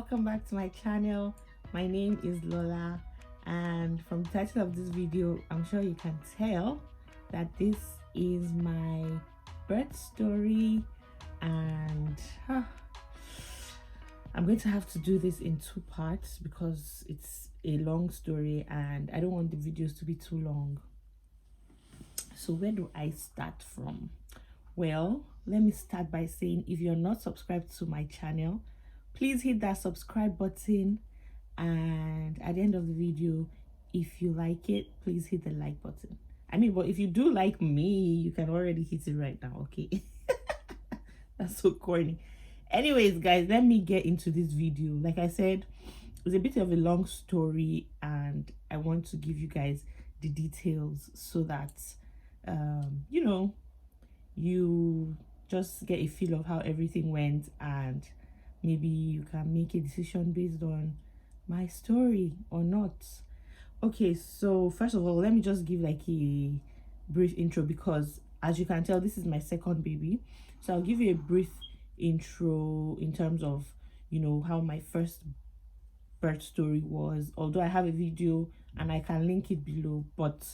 welcome back to my channel. My name is Lola, and from the title of this video I'm sure you can tell that this is my birth story, and I'm going to have to do this in two parts because it's a long story and I don't want the videos to be too long. So where do I start from? Well, let me start by saying, if you're not subscribed to my channel, please hit that subscribe button, and at the end of the video, if you like it, please hit the like button. But if you do like me, you can already hit it right now, okay? That's so corny. Anyways, guys, let me get into this video. Like I said, it's a bit of a long story and I want to give you guys the details so that you just get a feel of how everything went, and maybe you can make a decision based on my story or not. Okay, so first of all, let me just give like a brief intro, because as you can tell, this is my second baby. So I'll give you a brief intro in terms of how my first birth story was, although I have a video and I can link it below, but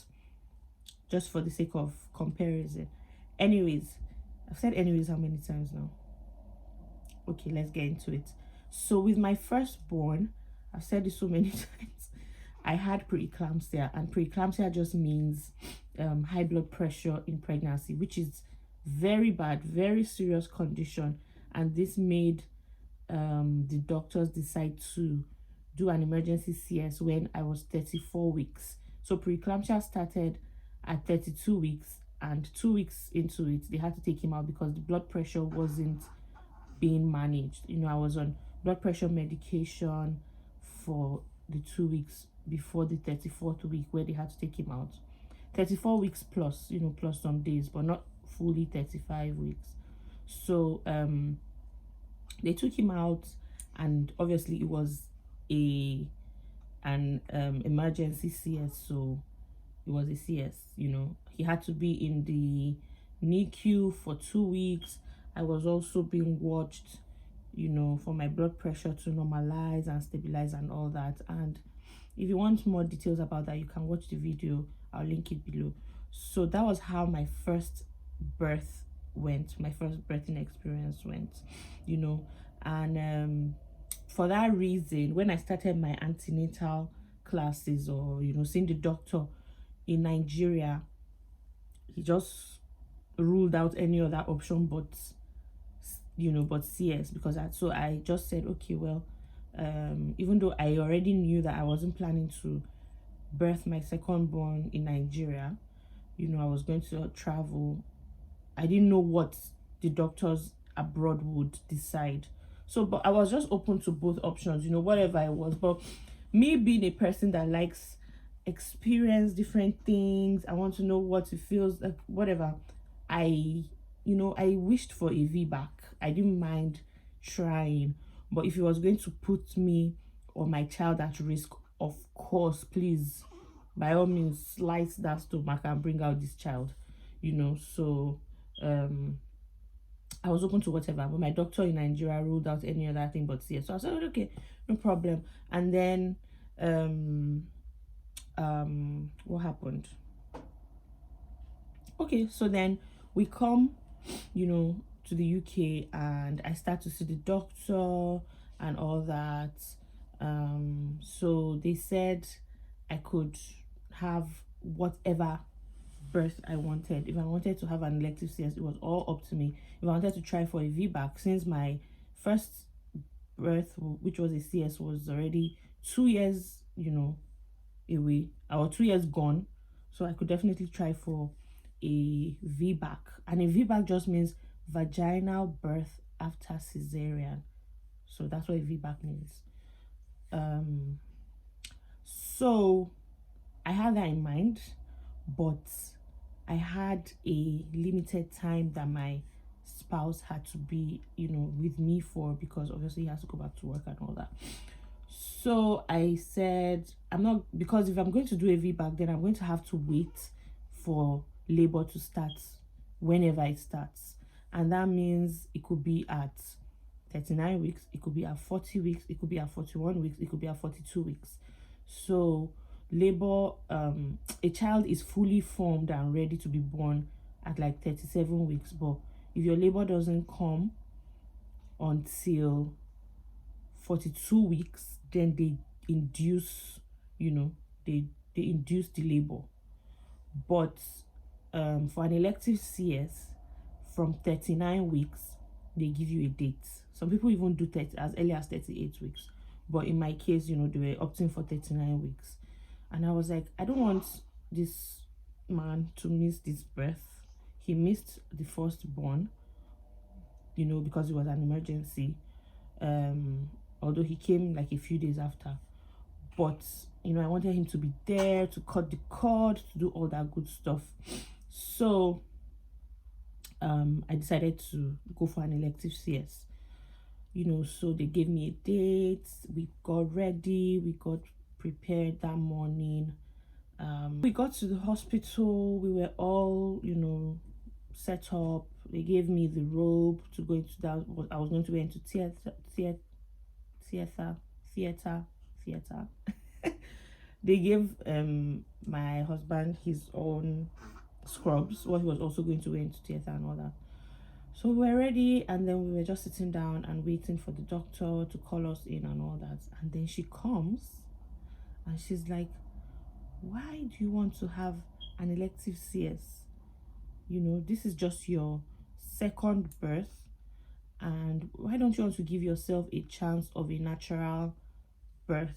just for the sake of comparison. Anyways, I've said anyways how many times now? Okay, let's get into it. So with my firstborn, I've said this so many times, I had preeclampsia, and preeclampsia just means high blood pressure in pregnancy, which is very bad, very serious condition. And this made the doctors decide to do an emergency CS when I was 34 weeks. So preeclampsia started at 32 weeks, and 2 weeks into it they had to take him out because the blood pressure wasn't being managed. I was on blood pressure medication for the 2 weeks before the 34th week where they had to take him out. 34 weeks plus, plus some days, but not fully 35 weeks. So they took him out, and obviously it was an emergency CS, so it was a CS. He had to be in the NICU for 2 weeks. I was also being watched, for my blood pressure to normalize and stabilize and all that. And if you want more details about that, you can watch the video. I'll link it below. So that was how my first birth went, my first birthing experience went, and for that reason, when I started my antenatal classes, or seeing the doctor in Nigeria, he just ruled out any other option but CS, because I just said, okay, well, even though I already knew that I wasn't planning to birth my second born in Nigeria, I was going to travel. I didn't know what the doctors abroad would decide, so but I was just open to both options, whatever it was. But me being a person that likes experience different things, I want to know what it feels like, whatever, I wished for a VBAC. I didn't mind trying, but if it was going to put me or my child at risk, of course, please, by all means, slice that stomach and bring out this child, so I was open to whatever. But my doctor in Nigeria ruled out any other thing but CS, so I said, okay, no problem. And then what happened? Okay, so then we come to the UK, and I start to see the doctor and all that. So they said I could have whatever birth I wanted. If I wanted to have an elective CS, it was all up to me. If I wanted to try for a VBAC, since my first birth, which was a CS, was already 2 years away, or 2 years gone, so I could definitely try for a VBAC. And a VBAC just means vaginal birth after cesarean, so that's what a VBAC means. So I had that in mind, but I had a limited time that my spouse had to be with me for, because obviously he has to go back to work and all that. So I said, I'm not, because if I'm going to do a VBAC, then I'm going to have to wait for labor to start whenever it starts, and that means it could be at 39 weeks, it could be at 40 weeks, it could be at 41 weeks, it could be at 42 weeks. So labor, a child is fully formed and ready to be born at like 37 weeks, but if your labor doesn't come until 42 weeks, then they induce, they induce the labor. But for an elective CS, from 39 weeks, they give you a date. Some people even do 30 as early as 38 weeks. But in my case, they were opting for 39 weeks. And I was like, I don't want this man to miss this birth. He missed the firstborn, because it was an emergency. Although he came like a few days after. But, I wanted him to be there, to cut the cord, to do all that good stuff. So, I decided to go for an elective CS. So they gave me a date. We got ready. We got prepared that morning. We got to the hospital. We were all, set up. They gave me the robe to go into that. I was going to go into theater. They gave my husband his own scrubs, what he was also going to wear into theater and all that. So we were ready, and then we were just sitting down and waiting for the doctor to call us in and all that. And then she comes and she's like, why do you want to have an elective CS? This is just your second birth, and why don't you want to give yourself a chance of a natural birth?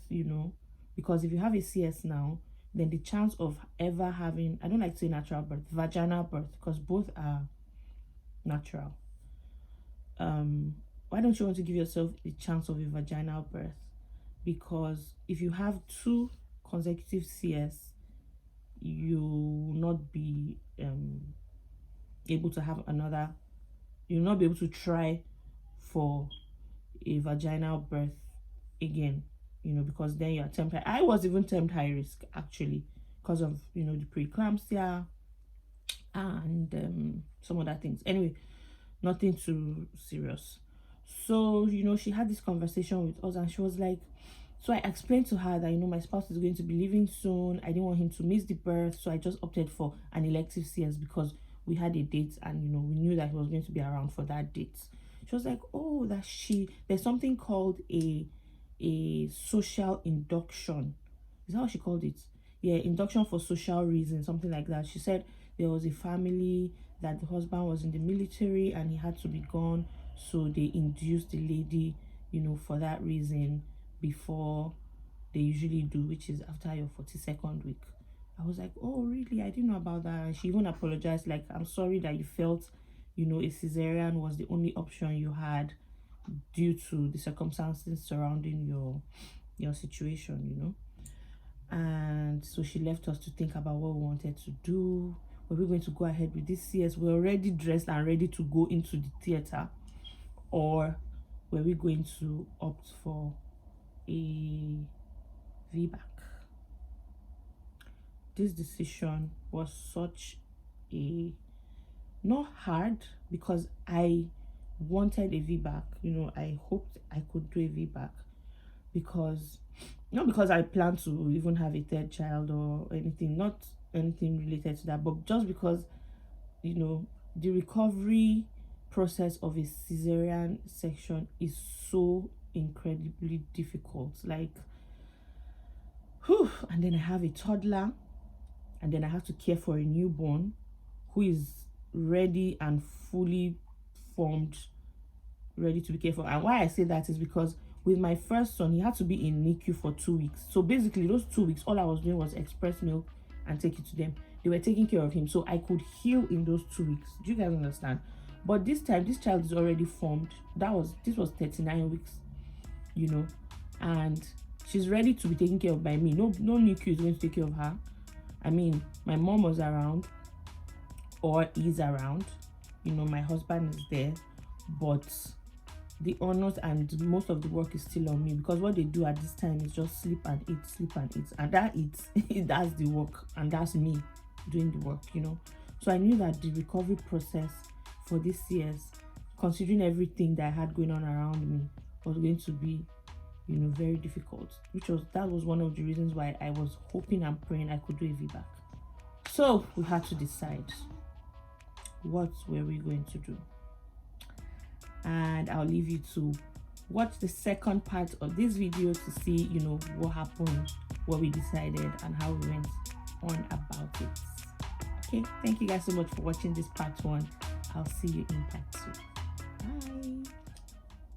Because if you have a CS now, then the chance of ever having, I don't like to say natural birth, vaginal birth, because both are natural. Why don't you want to give yourself a chance of a vaginal birth? Because if you have 2 consecutive CS, you will not be able to have another, you'll not be able to try for a vaginal birth again, because then you're termed. I was even termed high risk actually, because of the preeclampsia and some other things. Anyway, nothing too serious. So she had this conversation with us, and she was like, so I explained to her that my spouse is going to be leaving soon. I didn't want him to miss the birth, so I just opted for an elective CS because we had a date, and we knew that he was going to be around for that date. She was like, oh, there's something called a social induction. Is that what she called it? Yeah, induction for social reasons, something like that. She said there was a family that the husband was in the military and he had to be gone, so they induced the lady, for that reason before they usually do, which is after your 42nd week. I was like, oh, really? I didn't know about that. And she even apologized, like, I'm sorry that you felt, a cesarean was the only option you had due to the circumstances surrounding your situation, And so she left us to think about what we wanted to do. Were we going to go ahead with this CS? We're already dressed and ready to go into the theater, or were we going to opt for a VBAC? This decision was such a, not hard, because I wanted a VBAC. I hoped I could do a VBAC, because not because I plan to even have a third child or anything, not anything related to that, but just because the recovery process of a cesarean section is so incredibly difficult. Like, and then I have a toddler, and then I have to care for a newborn who is ready and fully formed, ready to be cared for. And why I say that is because with my first son, he had to be in NICU for 2 weeks. So basically those 2 weeks, all I was doing was express milk and take it to them. They were taking care of him, so I could heal in those 2 weeks. Do you guys understand? But this time, this child is already formed. This was 39 weeks, and she's ready to be taken care of by me. No NICU is going to take care of her. I mean, my mom was around, or is around. My husband is there, but the honors and most of the work is still on me, because what they do at this time is just sleep and eat, and that eats that's the work, and that's me doing the work. So I knew that the recovery process for this CS considering everything that I had going on around me, was going to be, very difficult. That was one of the reasons why I was hoping and praying I could do a VBAC. So we had to decide what were we going to do. And I'll leave you to watch the second part of this video to see, what happened, what we decided, and how we went on about it. Okay, thank you guys so much for watching this part 1. I'll see you in part 2.